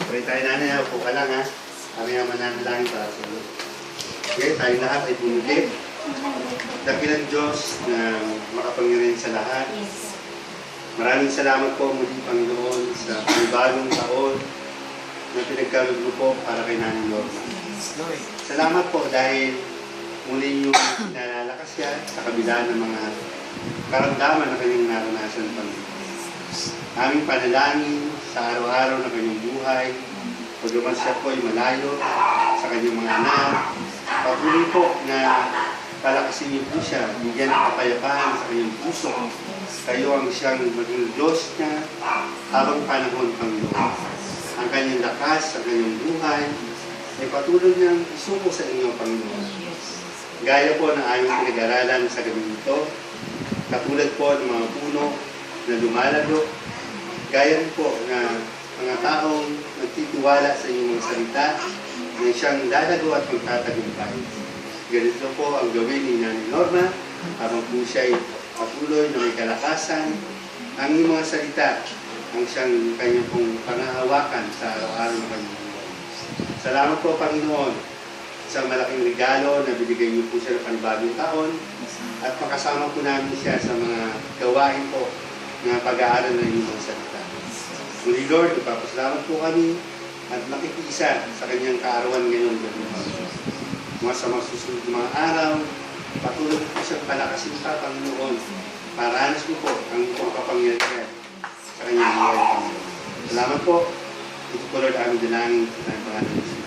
Pray tayo nanay, upo ka lang ha. Kami ang mananalangin para sa iyo. Okay, tayo lahat ay bumili. Dakilang Diyos na makapangyarihan sa lahat. Maraming salamat po muli, Panginoon, sa panibagong taon na pinagkaloob mo po para kay Nanay Norma. Salamat po dahil muli niyong pinalalakas siya sa kabila ng mga karamdaman na kanyang naranasan, Panginoon. Aming panalangin sa araw-araw na kanyang buhay, pagkaman siya po ay malayo sa kanyang mga anak, patuloy po na palakasin niyo po siya, bigyan ng kapayapaan sa kanyang puso. Kayo ang siyang maging Diyos niya habang panahon, Panginoon. Ang kanyang lakas sa kanyang buhay ay patuloy niyang isuko sa inyo, Panginoon. Gaya po ng aming pinag-aralan sa gabi ito, katulad po ng mga puno na lumalago, gaya rin po na mga taong nagtitiwala sa inyong mga salita na siyang lalago at magtatagumpay. Ganito po ang gawin ni Nanay Norma habang po siya ay patuloy na may kalakasan. Ang inyong mga salita ang siyang kanyang pong pangahawakan sa araw-araw ng kanyang buhay. Salamat po, Panginoon, sa malaking regalo na binigay niyo po siya ng panibagong taon at makasama po namin siya sa mga gawain po na pag-aaral ng inyong mga salita. Muli, Lord, nagpapasalamat po kami at nakikiisa sa kanyang kaarawan ngayon. Mga sa mga susunod na mga araw, patuloy po siyang palakasin pa, Panginoon. Paranas mo po ang iyong kapangyarihan sa kanyang buhay, Panginoon. Salamat po. Ito po, Lord, aming dalangin sa pangalan ng Jesus.